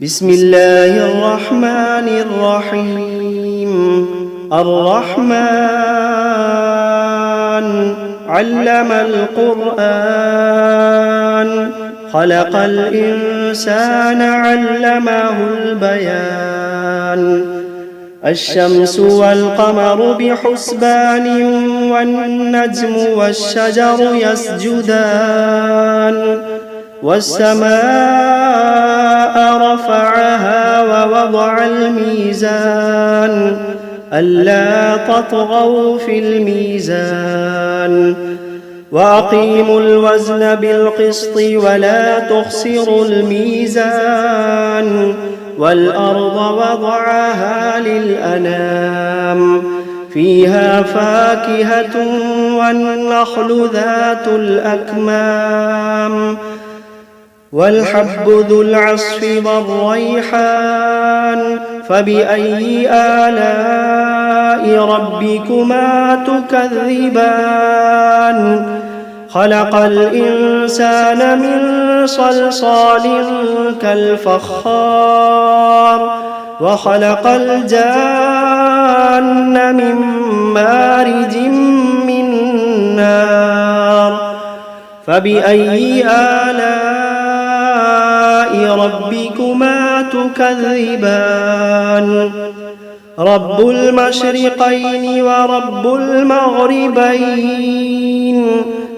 بسم الله الرحمن الرحيم. الرحمن علم القرآن، خلق الإنسان علمه البيان. الشمس والقمر بحسبان، والنجم والشجر يسجدان. والسماء رفعها ووضع الميزان، ألا تطغوا في الميزان. وأقيموا الوزن بالقسط ولا تخسروا الميزان. والأرض وضعها للأنام، فيها فاكهة والنخل ذات الأكمام، والحب ذو العصف والريحان. فبأي آلاء ربكما تكذبان؟ خلق الإنسان من صلصال كالفخار، وخلق الجان من مارج من نار. فبأي آلاء ربكما تكذبان؟ رب المشرقين ورب المغربين.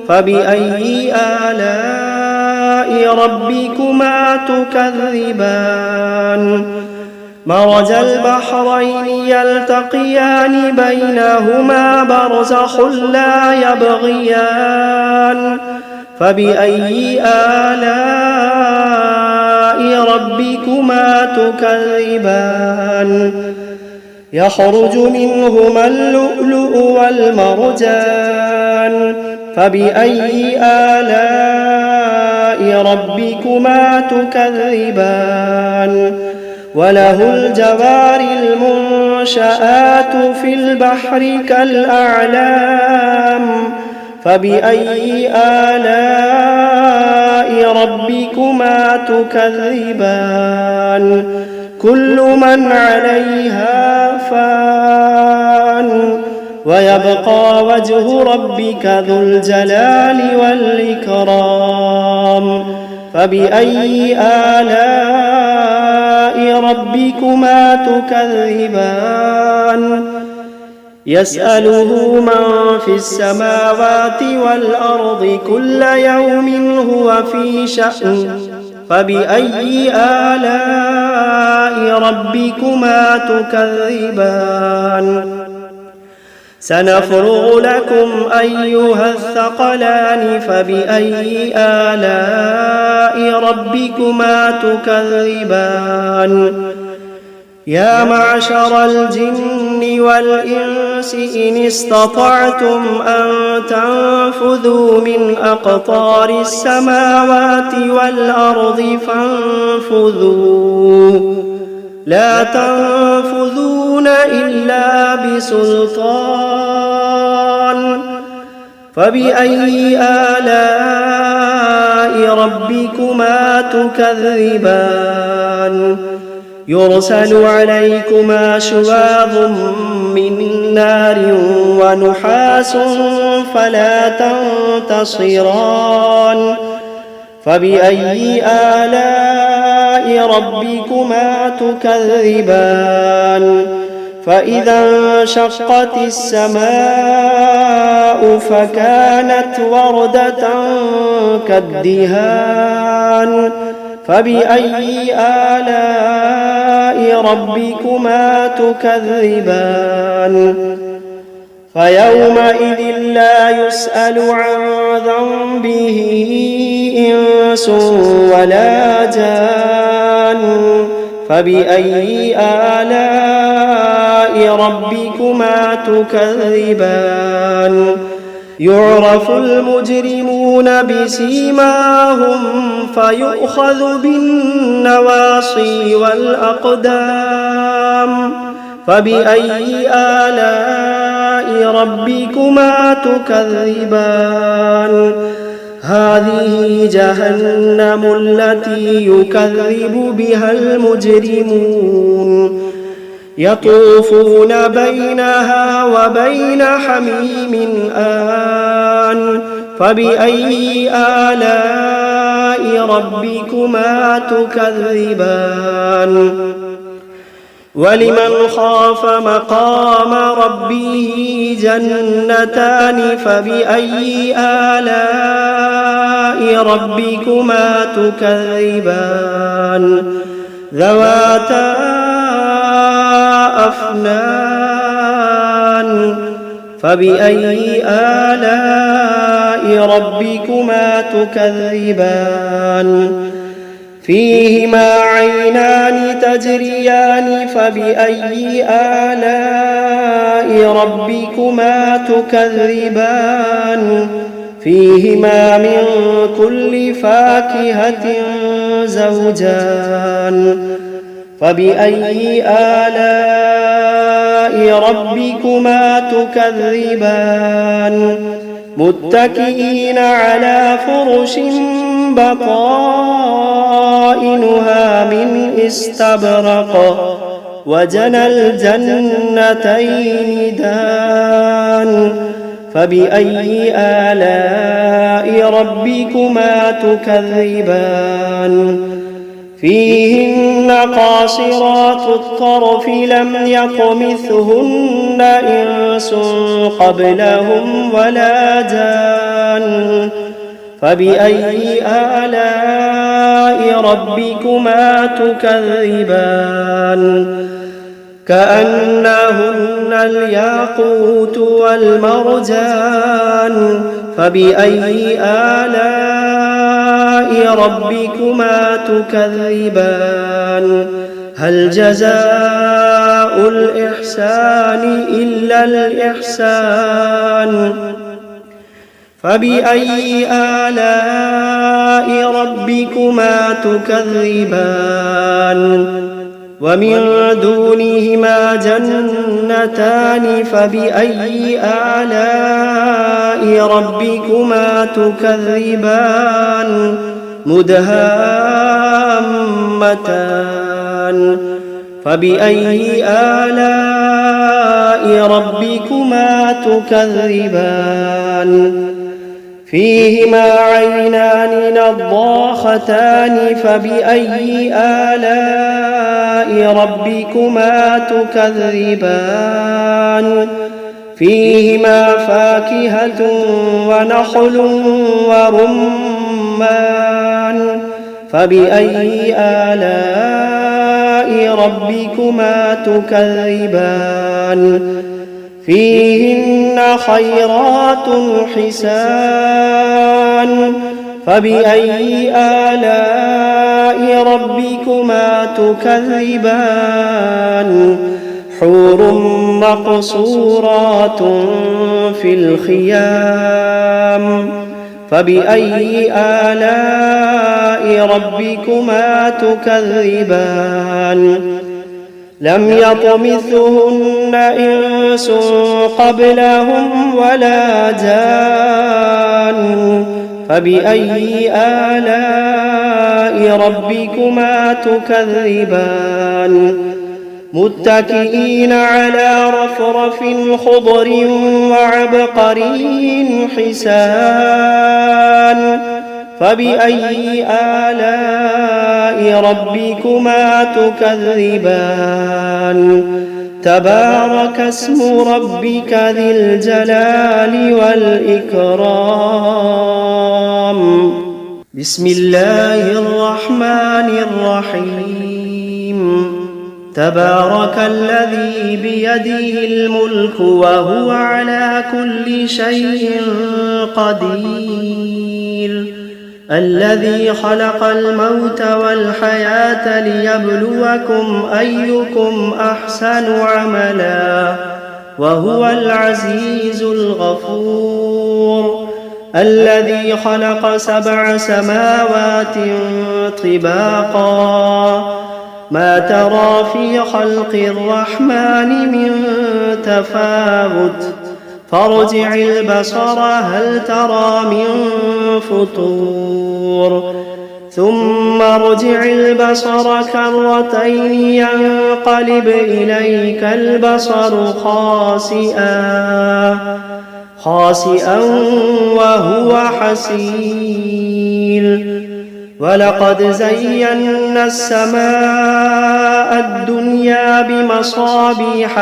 فبأي آلاء ربكما تكذبان؟ مرج البحرين يلتقيان، بينهما برزخ لا يبغيان. فبأي آلاء ربكما تكذبان؟ يخرج منهما اللؤلؤ والمرجان. فبأي آلاء ربكما تكذبان؟ وله الجوار المنشآت في البحر كالأعلام. فبأي آلاء ربكما تكذبان؟ كل من عليها فان، ويبقى وجه ربك ذو الجلال والإكرام. فبأي آلاء ربكما تكذبان؟ يسأله من في السماوات والأرض كل يوم هو في شأن. فبأي آلاء ربكما تكذبان؟ سنفرغ لكم أيها الثقلان. فبأي آلاء ربكما تكذبان؟ يا معشر الجن والإنس إن استطعتم أن تنفذوا من أقطار السماوات والأرض فانفذوا، لا تنفذون إلا بسلطان. فبأي آلاء ربكما تكذبان؟ يرسل عليكما شواظ من نار ونحاس فلا تنتصران. فبأي آلاء ربكما تكذبان؟ فإذا انشقت السماء فكانت وردة كالدهان. فبأي آلاء ربكما تكذبان؟ فيومئذ لا يسأل عن ذنبه إنس ولا جان. فبأي آلاء ربكما تكذبان؟ يعرف المجرمون بسيماهم فيؤخذ بالنواصي والأقدام. فبأي آلاء ربكما تكذبان؟ هذه جهنم التي يكذب بها المجرمون يطوفون بينها وبين حميم آن فبأي آلاء ربكما تكذبان ولمن خاف مقام ربه جنتان فبأي آلاء ربكما تكذبان ذواتا أفنان فبأي آلاء ربكما تكذبان فيهما عينان تجريان فبأي آلاء ربكما تكذبان فيهما من كل فاكهة زوجان فبأي آلاء ربكما تكذبان متكئين على فرش بطائنها من استبرق وجنى الجنتين دان فبأي آلاء ربكما تكذبان فيهن قاصرات الطرف لم يطمثهن إنس قبلهم ولا جان فبأي آلاء ربكما تكذبان كأنهن الياقوت والمرجان فبأي آلاء ربكما تكذبان هل جزاء الإحسان إلا الإحسان فبأي آلاء ربكما تكذبان ومن دونهما جنتان فبأي آلاء ربكما تكذبان مدهامتان فبأي آلاء ربكما تكذبان فيهما عينان نضاختان فبأي آلاء ربكما تكذبان فيهما فاكهة ونخل ورمان فبأي آلاء ربكما تكذبان فيهن خيرات حسان فبأي آلاء ربكما تكذبان حور مقصورات في الخيام فبأي آلاء ربكما تكذبان لم يطمثهن إنس قبلهم ولا جان فبأي آلاء ربكما تكذبان متكئين على رفرف خضر وعبقري حسان فبأي آلاء ربكما تكذبان تبارك اسم ربك ذي الجلال والإكرام بسم الله الرحمن الرحيم تبارك الذي بيده الملك وهو على كل شيء قدير الذي خلق الموت والحياة ليبلوكم أيكم أحسن عملا وهو العزيز الغفور الذي خلق 7 سماوات طباقا ما ترى في خلق الرحمن من تفاوت فارجع البصر هل ترى من فطور ثم ارجع البصر كرتين ينقلب إليك البصر خاسئا وهو حسير ولقد زينا السماء الدنيا بمصابيح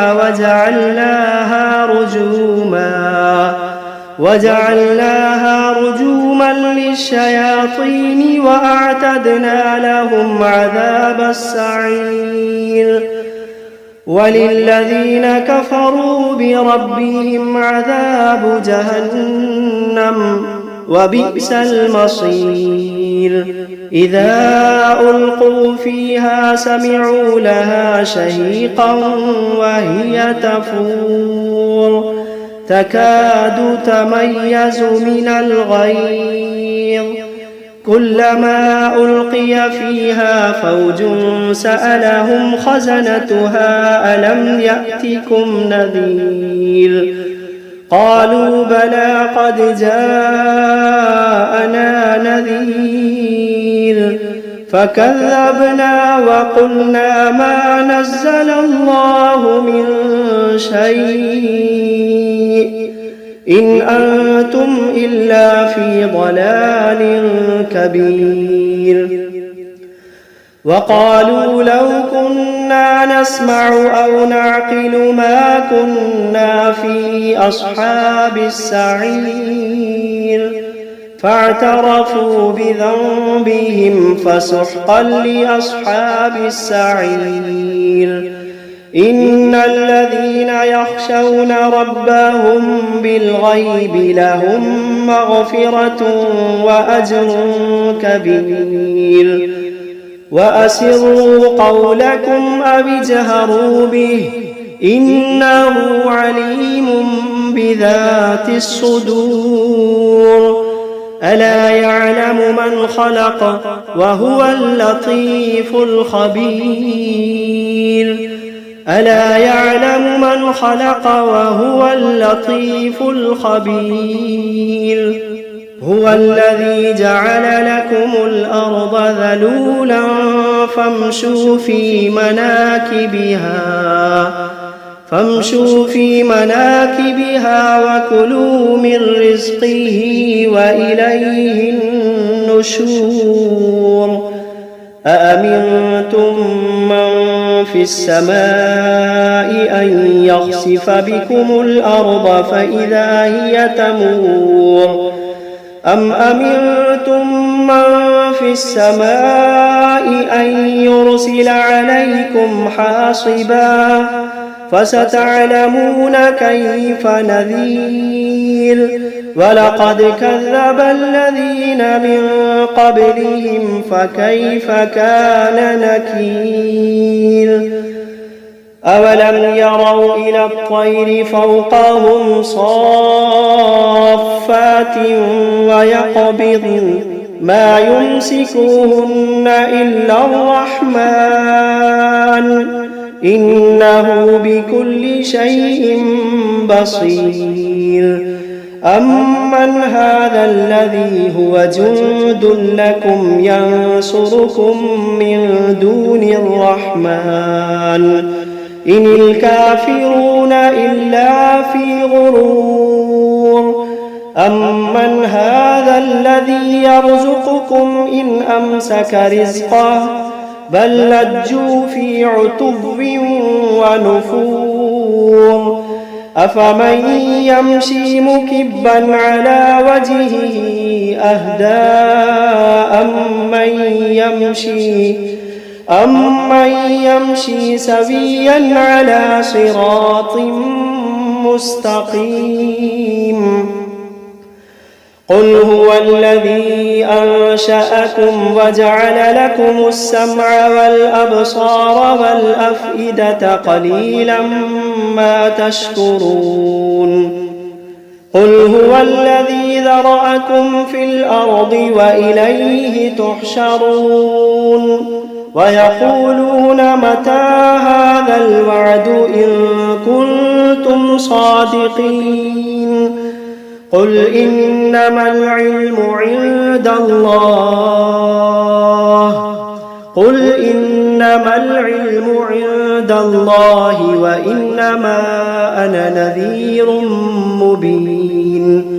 وجعلناها رجوما للشياطين وأعتدنا لهم عذاب السعير وللذين كفروا بربهم عذاب جهنم وبئس المصير إذا ألقوا فيها سمعوا لها شهيقا وهي تفور تكاد تميز من الغيظ كلما ألقي فيها فوج سألهم خزنتها ألم يأتكم نذير قالوا بلى قد جاءنا نذير فكذبنا وقلنا ما نزل الله من شيء إن أنتم إلا في ضلال كبير وقالوا لو كنا نسمع أو نعقل ما كنا في أصحاب السعير فاعترفوا بذنبهم فسحقا لأصحاب السعير إن الذين يخشون ربهم بالغيب لهم مغفرة وأجر كبير وأسروا قولكم أو اجهروا به إنه عليم بذات الصدور ألا يعلم من خلق وهو اللطيف الخبير ألا يعلم من خلق وهو اللطيف الخبير هو الذي جعل لكم الأرض ذلولا فامشوا في مناكبها وكلوا من رزقه وإليه النشور أأمنتم من في السماء أن يخسف بكم الأرض فإذا هي تمور أم أمنتم من في السماء أن يرسل عليكم حاصبا فستعلمون كيف نذير ولقد كذب الذين من قبلهم فكيف كان نكير أولم يروا إلى الطير فوقهم صافات ويقبضن ما يمسكوهن إلا الرحمن إنه بكل شيء بصير أمن هذا الذي هو جند لكم ينصركم من دون الرحمن إن الكافرون إلا في غرور أمن هذا الذي يرزقكم إن أمسك رزقه بل لجوا في عتب ونفور أفمن يمشي مكبا على وجهه أهدى أمن يمشي سويا على صراط مستقيم قل هو الذي أنشأكم وجعل لكم السمع والأبصار والأفئدة قليلا ما تشكرون قل هو الذي ذرأكم في الأرض وإليه تحشرون ويقولون متى هذا الوعد إن كنتم صادقين قل إنما العلم عند الله قل إنما العلم عند الله وإنما أنا نذير مبين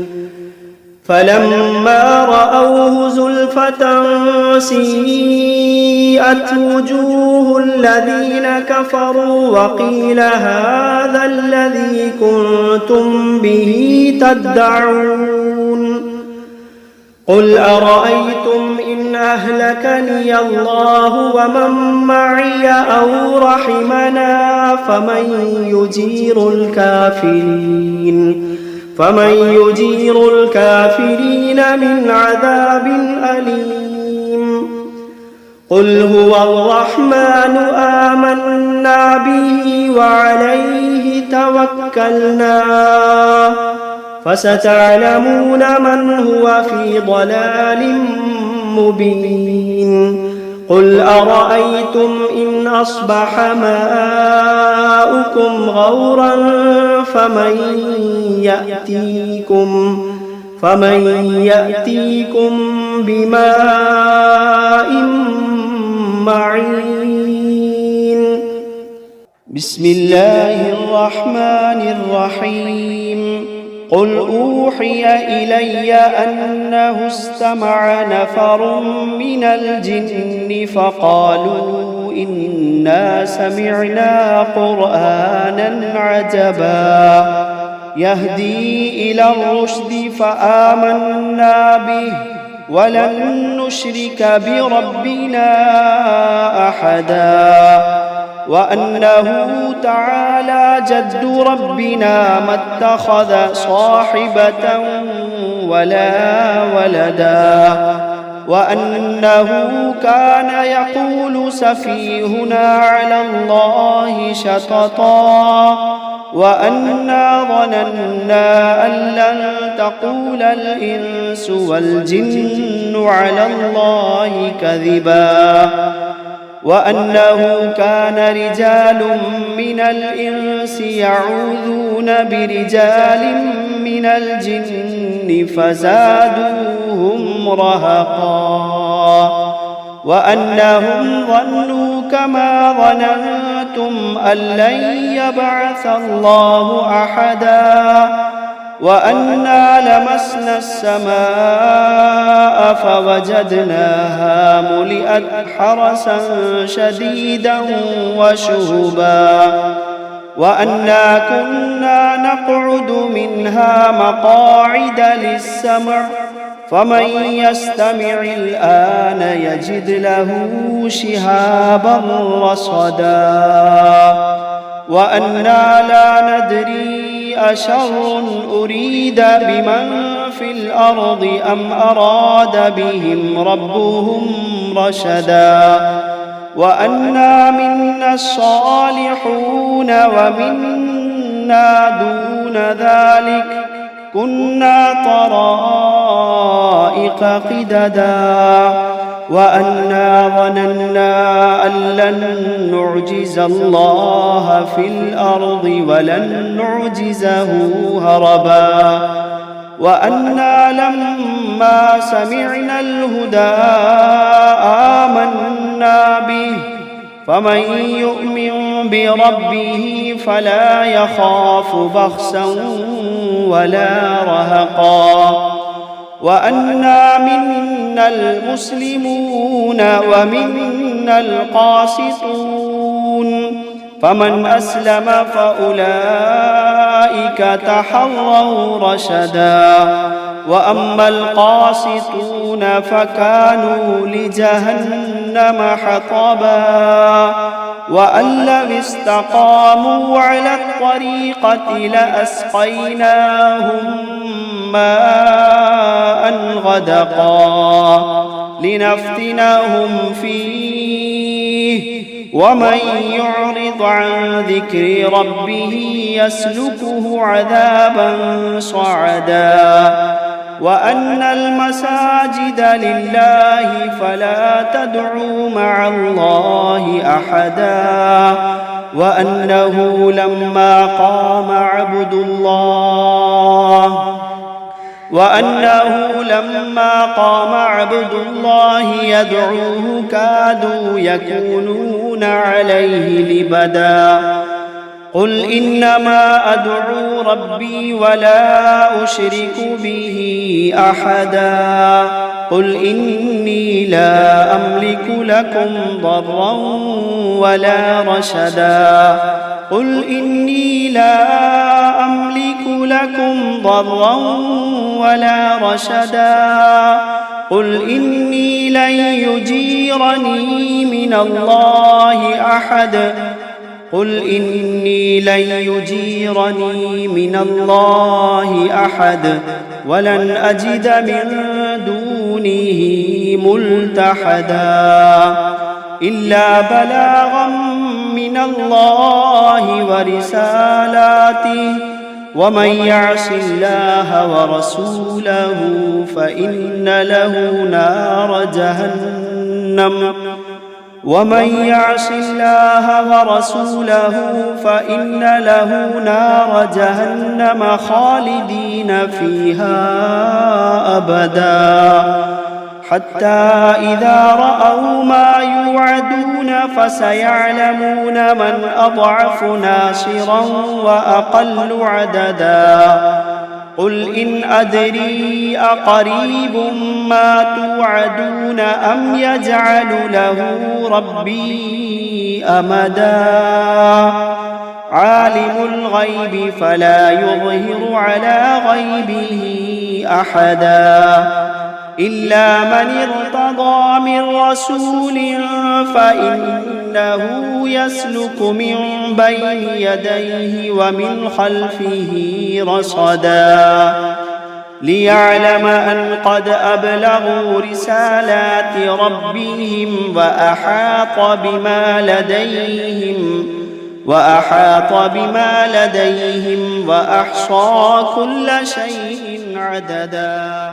فلما رأوه زلفة سيئت وجوه الذين كفروا وقيل هذا الذي كنتم به تدعون قل أرأيتم إن أهلكني الله ومن معي أو رحمنا فمن يجير الكافرين من عذاب أليم قل هو الرحمن آمنا به وعليه توكلنا فستعلمون من هو في ضلال مبين قل أرأيتم إن أصبح ماؤكم غورا فمن يأتيكم بماء معين بسم الله الرحمن الرحيم قل أوحي إلي أنه استمع نفر من الجن فقالوا إنا سمعنا قرآنا عجبا يهدي إلى الرشد فآمنا به ولن نشرك بربنا أحدا وأنه تعالى جد ربنا ما اتخذ صاحبة ولا ولدا وأنه كان يقول سفيهنا على الله شططا وأنا ظننا أن لن تقول الإنس والجن على الله كذبا وأنه كان رجال من الإنس يعوذون برجال من الجن فزادوهم رهقا وأنهم ظنوا كما ظننتم أن لن يبعث الله أحدا وأنا لمسنا السماء فوجدناها ملئت حرسا شديدا وشهبا وأنا كنا نقعد منها مقاعد للسمع فمن يستمع الآن يجد له شهابا رصدا وأنا لا ندري أشر أريد بمن في الأرض أم أراد بهم ربهم رشدا وأنا منا الصالحون ومنا دون ذلك كنا طرائق قددا وأنا ظننا أن لن نعجز الله في الأرض ولن نعجزه هربا وأنا لما سمعنا الهدى آمنا به فمن يؤمن بربه فلا يخاف بخسا ولا رهقا وأنا منا المسلمون ومنا القاسطون فمن أسلم فأولئك تحروا رشدا وأما القاسطون فكانوا لجهنم حطبا وأن لو استقاموا على الطريقة لأسقيناهم ماء غدقا لنفتنهم فيه ومن يعرض عن ذكر ربه يسلكه عذابا صعدا وأن المساجد لله فلا تدعوا مع الله أحدا وأنه لما قام عبد الله وأنه لما قام عبد الله يدعوه كادوا يكونون عليه لبدا قل إنما أدعو ربي ولا أشرك به أحدا قل إني لا أملك لكم ضرا ولا رشدا قل إني لا أملك لكم ضرا ولا رشدا قل إني لن يجيرني من الله أحد قل إني لن يجيرني من الله أحد ولن أجد من دونه ملتحدا إلا بلاغا من الله ورسالاته ومن يعص الله ورسوله فإن له نار جهنم ومن يعص الله ورسوله فإن له نار جهنم خالدين فيها أبدا حتى إذا رأوا ما يوعدون فسيعلمون من أضعف ناصرا وأقل عددا قل إن أدري أقريب ما توعدون أم يجعل له ربي أمدا عالم الغيب فلا يظهر على غيبه أحدا إلا من ارتضى من رسول فإنه يسلك من بين يديه ومن خلفه رصدا ليعلم أن قد أبلغوا رسالات ربهم وأحاط بما لديهم وأحصى كل شيء عددا.